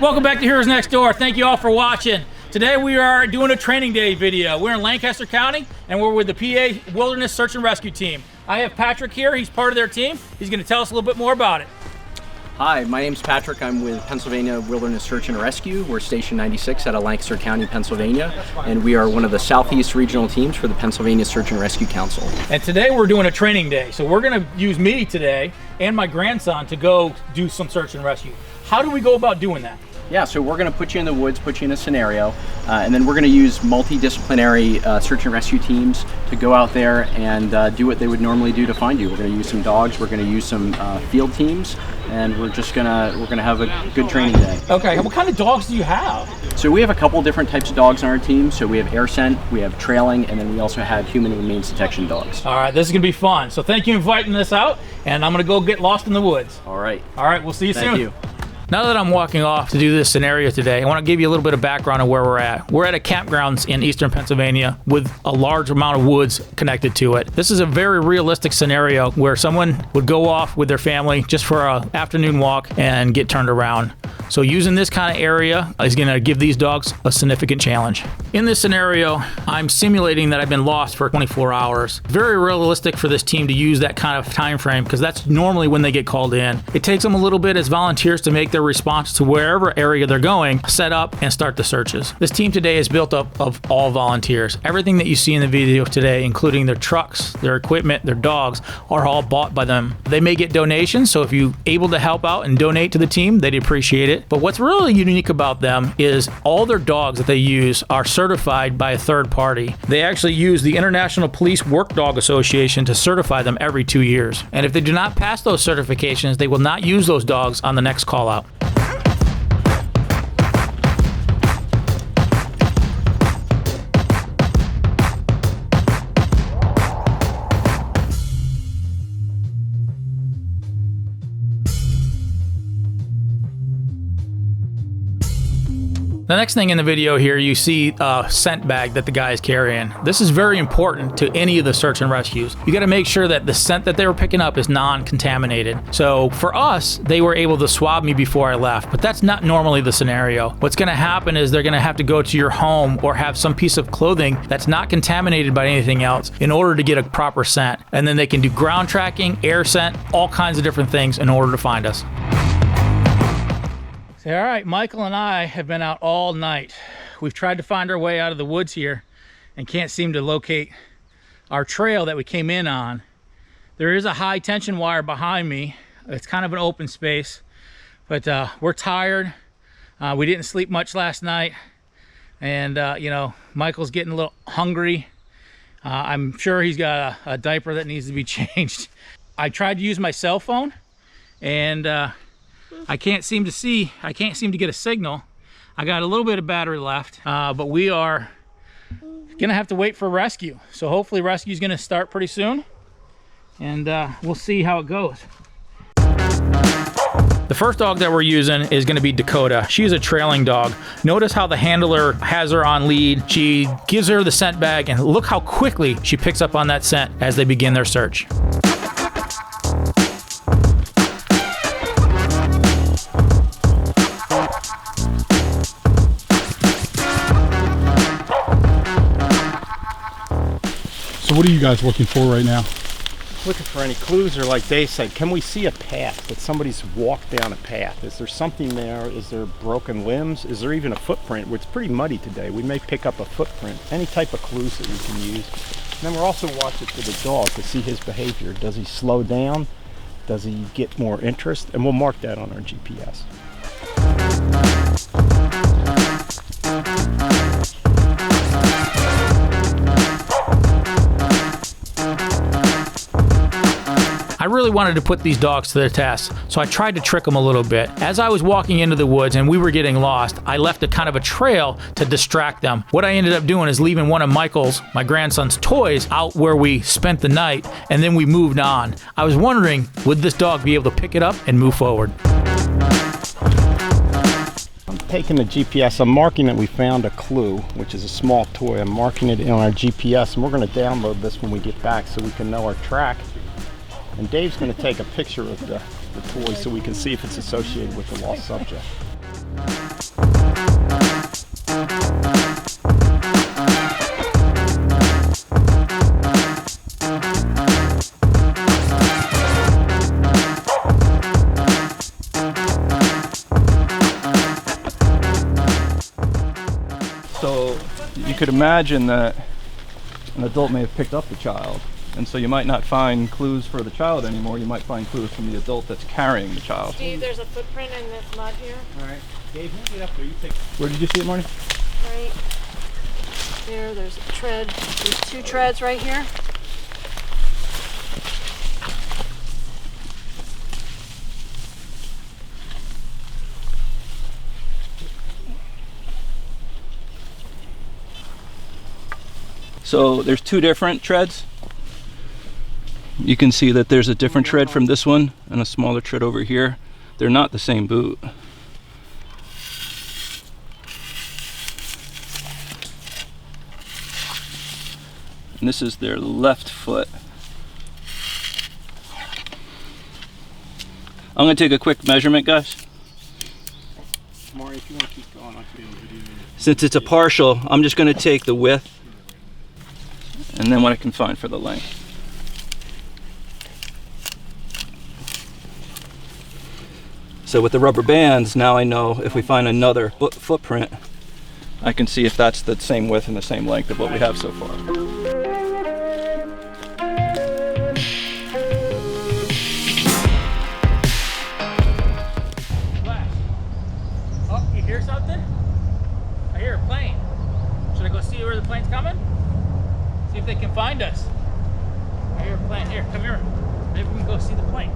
Welcome back to Heroes Next Door. Thank you all for watching. Today we are doing a training day video. We're in Lancaster County and we're with the PA Wilderness Search and Rescue team. I have Patrick here. He's part of their team. He's going to tell us a little bit more about it. Hi, my name's Patrick. I'm with Pennsylvania Wilderness Search and Rescue. We're Station 96 out of Lancaster County, Pennsylvania, and we are one of the Southeast regional teams for the Pennsylvania Search and Rescue Council. And today we're doing a training day. So we're going to use me today and my grandson to go do some search and rescue. How do we go about doing that? Yeah, so we're going to put you in the woods, put you in a scenario, and then we're going to use multidisciplinary search and rescue teams to go out there and do what they would normally do to find you. We're going to use some dogs, we're going to use some field teams, and we're gonna have a good training day. Okay, what kind of dogs do you have? So we have a couple different types of dogs on our team. So we have air scent, we have trailing, and then we also have human remains detection dogs. All right, this is gonna be fun. So thank you for inviting us out, and I'm gonna go get lost in the woods. All right. All right, we'll see you soon. Thank you. Now that I'm walking off to do this scenario today, I want to give you a little bit of background on where we're at. We're at a campgrounds in eastern Pennsylvania with a large amount of woods connected to it. This is a very realistic scenario where someone would go off with their family just for an afternoon walk and get turned around. So using this kind of area is going to give these dogs a significant challenge. In this scenario, I'm simulating that I've been lost for 24 hours. Very realistic for this team to use that kind of time frame because that's normally when they get called in. It takes them a little bit as volunteers to make their response to wherever area they're going, set up and start the searches. This team today is built up of all volunteers. Everything that you see in the video today, including their trucks, their equipment, their dogs, are all bought by them. They may get donations, so if you're able to help out and donate to the team, they'd appreciate it. But what's really unique about them is all their dogs that they use are certified by a third party. They actually use the International Police Work Dog Association to certify them every 2 years. And if they do not pass those certifications, they will not use those dogs on the next call out. The next thing in the video here, you see a scent bag that the guy is carrying. This is very important to any of the search and rescues. You got to make sure that the scent that they were picking up is non-contaminated. So for us, they were able to swab me before I left, but that's not normally the scenario. What's going to happen is they're going to have to go to your home or have some piece of clothing that's not contaminated by anything else in order to get a proper scent. And then they can do ground tracking, air scent, all kinds of different things in order to find us. All right, Michael and I have been out all night. We've tried to find our way out of the woods here and can't seem to locate our trail that we came in on. There is a high tension wire behind me. It's kind of an open space, but we're tired. We didn't sleep much last night. And you know, Michael's getting a little hungry. I'm sure he's got a diaper that needs to be changed. I tried to use my cell phone and I can't seem to get a signal. I got a little bit of battery left, but we are gonna have to wait for rescue. So hopefully rescue is gonna start pretty soon, and we'll see how it goes. The first dog that we're using is gonna be Dakota. She's a trailing dog. Notice how the handler has her on lead. She gives her the scent bag, and look how quickly she picks up on that scent as they begin their search. So what are you guys looking for right now? Looking for any clues, or like Dave said, can we see a path, that somebody's walked down a path? Is there something there? Is there broken limbs? Is there even a footprint? It's pretty muddy today. We may pick up a footprint. Any type of clues that we can use. And then we're also watching for the dog to see his behavior. Does he slow down? Does he get more interest? And we'll mark that on our GPS. I really wanted to put these dogs to their test, so I tried to trick them a little bit. As I was walking into the woods and we were getting lost, I left a kind of a trail to distract them. What I ended up doing is leaving one of Michael's, my grandson's toys, out where we spent the night, and then we moved on. I was wondering, would this dog be able to pick it up and move forward? I'm taking the GPS, I'm marking that we found a clue, which is a small toy. I'm marking it on our GPS, and we're going to download this when we get back so we can know our track. And Dave's going to take a picture of the toy so we can see if it's associated with the lost subject. So you could imagine that an adult may have picked up the child, and so you might not find clues for the child anymore. You might find clues from the adult that's carrying the child. Steve, there's a footprint in this mud here. All right, Dave, you get up there. You take. Where did you see it, Marty? Right there, there's a tread. There's 2 treads right here. So there's 2 different treads. You can see that there's a different tread from this one and a smaller tread over here. They're not the same boot. And this is their left foot. I'm going to take a quick measurement, guys. Maury, if you want to keep going, I can do a video. Since it's a partial, I'm just going to take the width and then what I can find for the length. So with the rubber bands, now I know if we find another footprint, I can see if that's the same width and the same length of what we have so far. Oh, you hear something? I hear a plane. Should I go see where the plane's coming? See if they can find us. I hear a plane. Here, come here. Maybe we can go see the plane.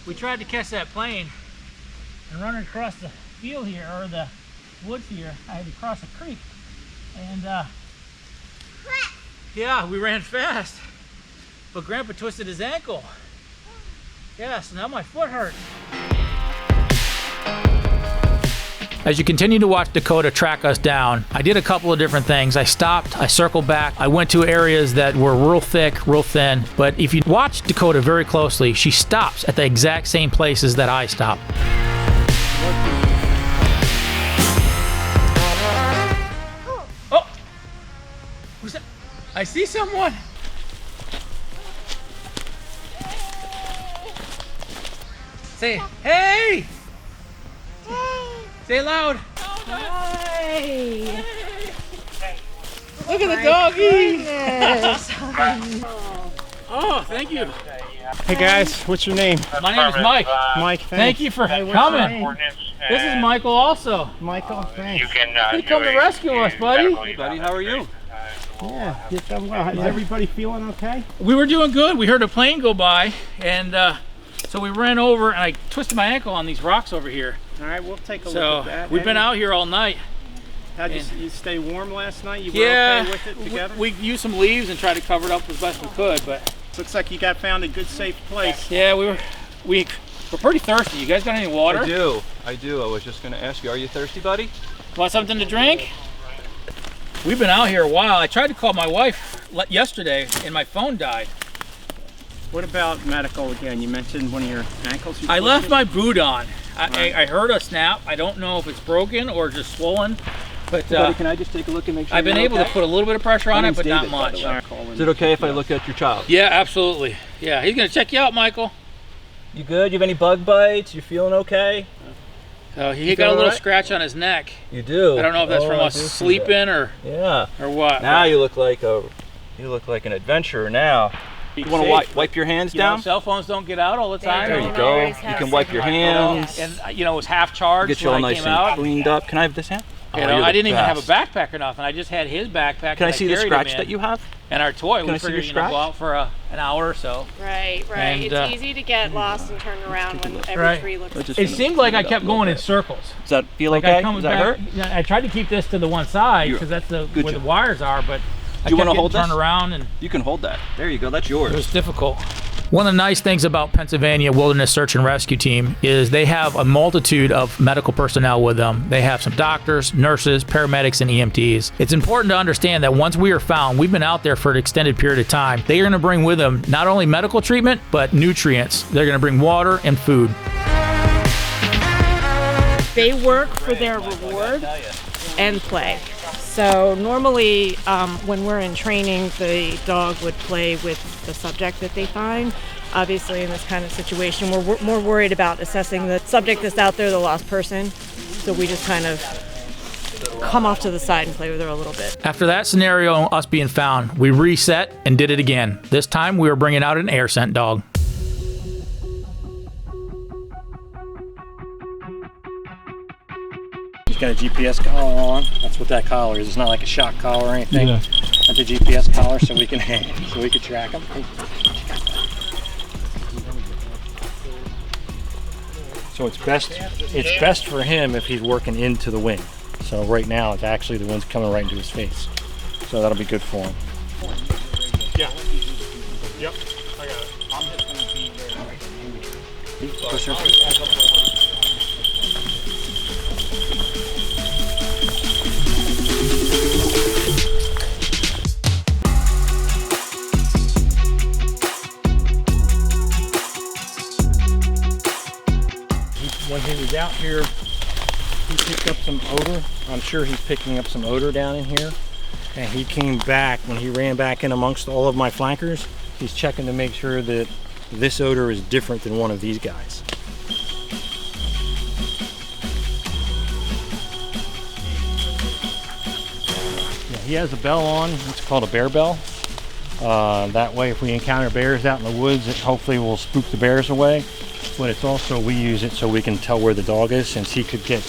We tried to catch that plane and run across the field here, or the woods here. I had to cross a creek, and yeah, we ran fast, but Grandpa twisted his ankle. Yeah, so now my foot hurts. As you continue to watch Dakota track us down, I did a couple of different things. I stopped, I circled back, I went to areas that were real thick, real thin. But if you watch Dakota very closely, she stops at the exact same places that I stop. Oh! Who's that? I see someone! Say, hey! Say it loud. Hi! Look at the doggy. Oh, thank you. Hey guys, what's your name? My name is Mike. Mike, Thank you for coming. This is Michael also. Michael, thanks. He come to rescue us, buddy. Hey buddy, how are you? Yeah, you've done well. Is everybody feeling okay? We were doing good. We heard a plane go by, and so we ran over, and I twisted my ankle on these rocks over here. All right, we'll take a look So at that. we've been out here all night. How'd you stay warm last night? You were Yeah, okay with it together? we used some leaves and tried to cover it up as best we could, but Looks like you got found a good, safe place. yeah, we're pretty thirsty. You guys got any water? I do. I was just going to ask you, are you thirsty, buddy? Want something to drink? We've been out here a while. I tried to call my wife yesterday, and my phone died. What about medical again? You mentioned one of your ankles. I left my boot on. I heard a snap. I don't know if it's broken or just swollen, but Buddy, can I just take a look and make sure I've been able to put a little bit of pressure on it, but not much. Is it okay if I look at your child? Yeah, absolutely. Yeah, he's gonna check you out, Michael. You good? You have any bug bites? You feeling okay? So he got a little scratch on his neck. You do. I don't know if that's from us sleeping or what. Now you look like an adventurer now. You want to wipe your hands down? Cell phones don't get out all the time. There you go. You can wipe your hands. And it was half charged. Get you all when I nice came and out. cleaned up. Can I have this hand? I didn't even have a backpack or nothing. I just had his backpack. Can I see the scratch that you have? And our toy. Can We I see your figured go out for an hour or so. Right. And, It's easy to get lost and turn around when every tree looks the It seemed like I kept going in circles. Does that feel Like okay? Does that hurt? I tried to keep this to the one side because that's where the wires are, but I you kept want to hold turn this? around and You can hold that. There you go. That's yours. it was difficult. One of the nice things about Pennsylvania Wilderness Search and Rescue Team is they have a multitude of medical personnel with them. They have some doctors, nurses, paramedics, and EMTs. It's important to understand that once we are found, we've been out there for an extended period of time. They are going to bring with them not only medical treatment, but nutrients. They're going to bring water and food. They work for their reward and play. So normally when we're in training, the dog would play with the subject that they find. Obviously in this kind of situation, we're more worried about assessing the subject that's out there, the lost person. So we just kind of come off to the side and play with her a little bit. After that scenario, us being found, we reset and did it again. This time we were bringing out an air scent dog. He's got a GPS collar on. That's what that collar is. It's not like a shock collar or anything. Yeah. That's a GPS collar, so we can track him. So it's best for him if he's working into the wind. So right now, it's actually the wind's coming right into his face. So that'll be good for him. Yeah. Yep. I got it. I'm just going to be there. Push her. When he was out here, he picked up some odor. I'm sure he's picking up some odor down in here. And he came back, when he ran back in amongst all of my flankers, he's checking to make sure that this odor is different than one of these guys. Yeah, he has a bell on. It's called a bear bell. That way, if we encounter bears out in the woods, it hopefully will spook the bears away. But it's also, we use it so we can tell where the dog is, since he could get,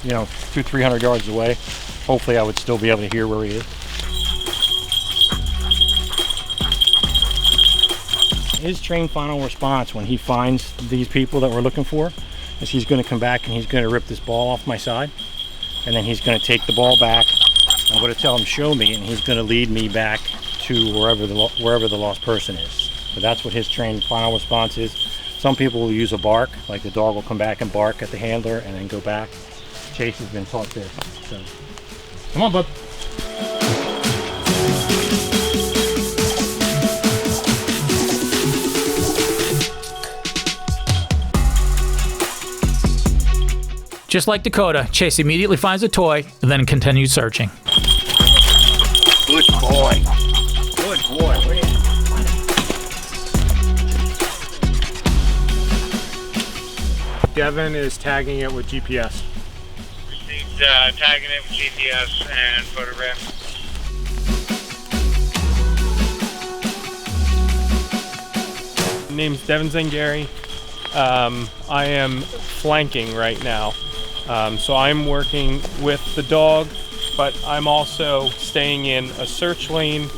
200-300 yards away. Hopefully I would still be able to hear where he is. His trained final response when he finds these people that we're looking for is he's going to come back and he's going to rip this ball off my side, and then he's going to take the ball back. I'm going to tell him, show me, and he's going to lead me back to wherever the lost person is. So that's what his trained final response is. Some people will use a bark, like the dog will come back and bark at the handler and then go back. Chase has been taught this. So, come on, bud. Just like Dakota, Chase immediately finds a toy and then continues searching. Good boy. Good boy. Devin is tagging it with GPS. He's tagging it with GPS and photograph. Name's Devin Zangari. I am flanking right now. So I'm working with the dog, but I'm also staying in a search lane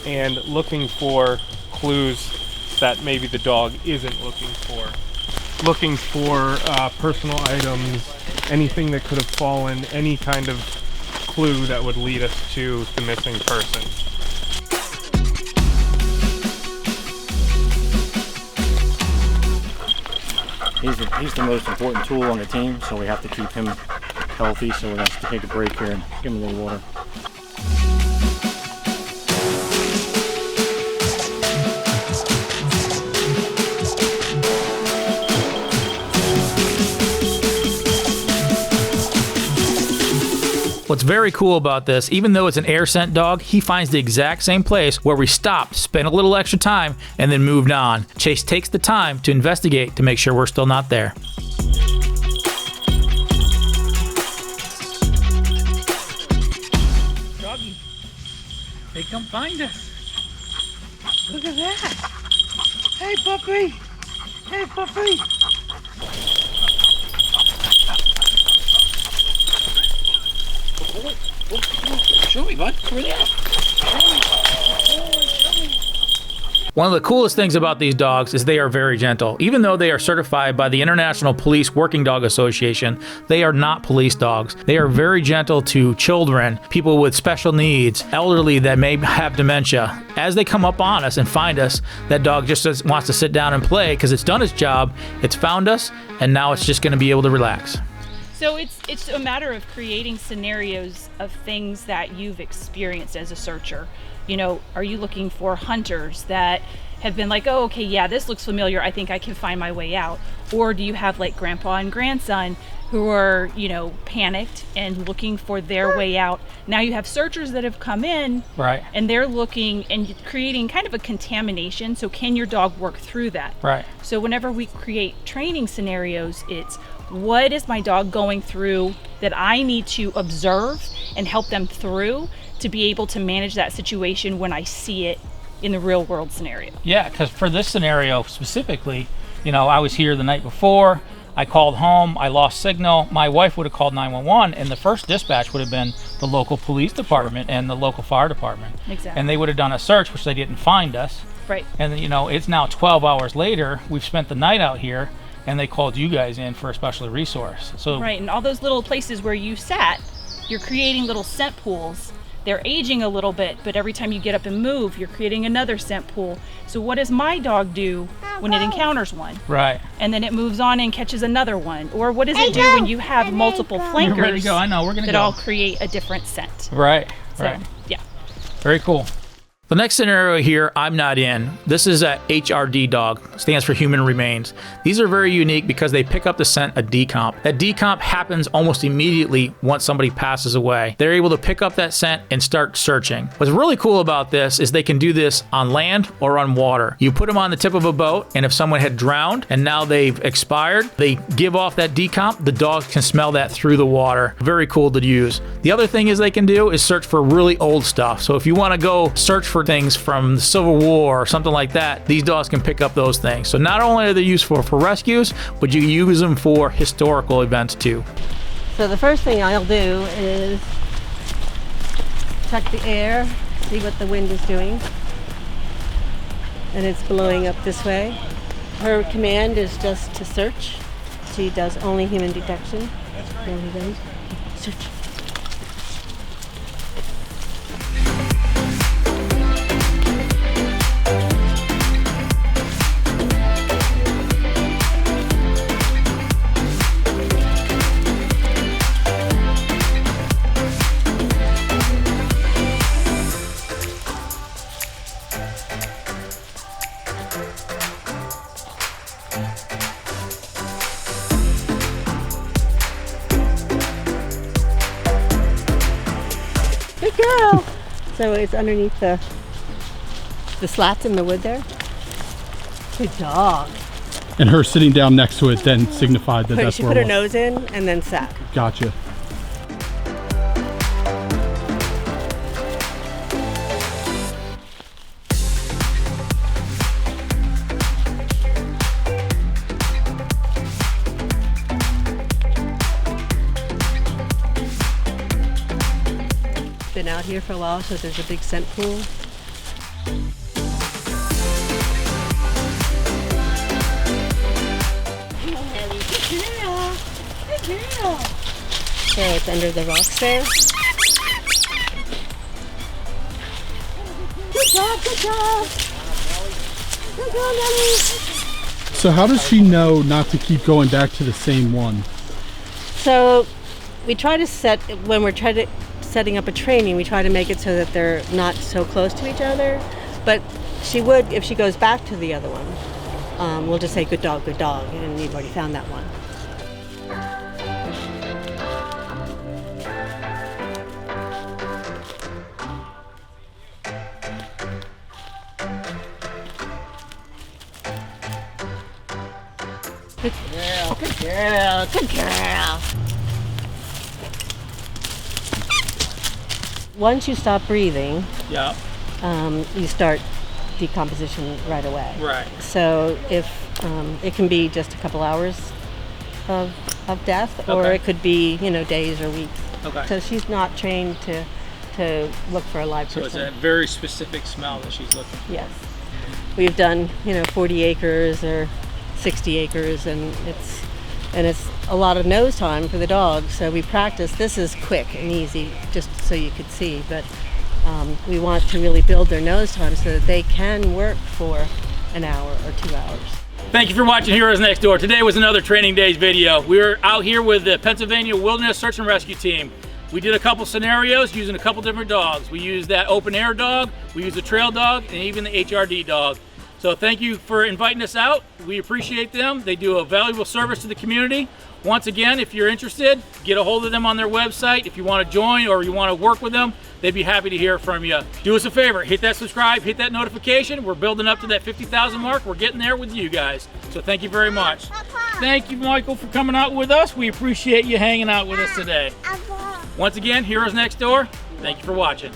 and looking for clues that maybe the dog isn't looking for. Looking for personal items, anything that could have fallen, any kind of clue that would lead us to the missing person. He's the most important tool on the team, so we have to keep him healthy. So we're going to take a break here and give him a little water. What's very cool about this, even though it's an air scent dog, he finds the exact same place where we stopped, spent a little extra time, and then moved on. Chase takes the time to investigate to make sure we're still not there. Doggy, they come find us. Look at that. Hey, puppy. Hey, puppy. Show me, bud. Where they at? One of the coolest things about these dogs is they are very gentle. Even though they are certified by the International Police Working Dog Association, they are not police dogs. They are very gentle to children, people with special needs, elderly that may have dementia. As they come up on us and find us, that dog just wants to sit down and play because it's done its job, it's found us, and now it's just going to be able to relax. So it's a matter of creating scenarios of things that you've experienced as a searcher. You know, are you looking for hunters that have been like, oh, okay, yeah, this looks familiar, I think I can find my way out? Or do you have like grandpa and grandson who are, you know, panicked and looking for their way out? Now you have searchers that have come in, right, and they're looking and creating kind of a contamination. So can your dog work through that? Right. So whenever we create training scenarios, it's what is my dog going through that I need to observe and help them through to be able to manage that situation when I see it in the real world scenario. Yeah, because for this scenario specifically, you know, I was here the night before, I called home, I lost signal, my wife would have called 911, and the first dispatch would have been the local police department and the local fire department. Exactly. And they would have done a search, which they didn't find us. Right. And you know, it's now 12 hours later, we've spent the night out here, and they called you guys in for a special resource. So right, and all those little places where you sat, you're creating little scent pools. They're aging a little bit, but every time you get up and move, you're creating another scent pool. So what does my dog do when it encounters one? Right. And then it moves on and catches another one. Or what does it do when you have multiple flankers? You're ready to go. I know, we're gonna that go. all create a different scent. Right, So, right. yeah. Very cool. The next scenario here, I'm not in. This is a HRD dog, stands for human remains. These are very unique because they pick up the scent of decomp. That decomp happens almost immediately once somebody passes away. They're able to pick up that scent and start searching. What's really cool about this is they can do this on land or on water. You put them on the tip of a boat, and if someone had drowned and now they've expired, they give off that decomp, the dogs can smell that through the water. Very cool to use. The other thing is they can do is search for really old stuff. So if you want to go search for things from the Civil War or something like that, these dogs can pick up those things. So not only are they useful for rescues, but you use them for historical events too. So the first thing I'll do is check the air, see what the wind is doing. And it's blowing up this way. Her command is just to search. She does only human detection. There he goes. Search. Good girl. So it's underneath the slats in the wood there. Good dog. And her sitting down next to it then signified that that's She where put her it was. nose in and then sat. Gotcha. Been out here for a while, so there's a big scent pool. Okay, it's under the rocks there. Good job, good job. Good job, Nelly. So how does she know not to keep going back to the same one? So we try to set, when we're setting up a training, we try to make it so that they're not so close to each other. But she would, if she goes back to the other one, we'll just say good dog, and you've already found that one. Good girl, good girl, good girl. Once you stop breathing, Yeah. You start decomposition right away. Right. So if it can be just a couple hours of death, or Okay. it could be, days or weeks. Okay. So she's not trained to look for a live So person. it's a very specific smell that she's looking for. Yes. we've done, 40 acres or 60 acres, and it's a lot of nose time for the dog. So we practice. This is quick and easy, just so you could see, but we want to really build their nose time so that they can work for an hour or 2 hours. Thank you for watching Heroes Next Door. Today was another Training Days video. We were out here with the Pennsylvania Wilderness Search and Rescue Team. We did a couple scenarios using a couple different dogs. We used that open air dog, we used the trail dog, and even the HRD dog. So thank you for inviting us out. We appreciate them. They do a valuable service to the community. Once again, if you're interested, get a hold of them on their website. If you want to join or you want to work with them, they'd be happy to hear from you. Do us a favor, hit that subscribe, hit that notification. We're building up to that 50,000 mark. We're getting there with you guys. So thank you very much. Thank you, Michael, for coming out with us. We appreciate you hanging out with us today. Once again, Heroes Next Door, thank you for watching.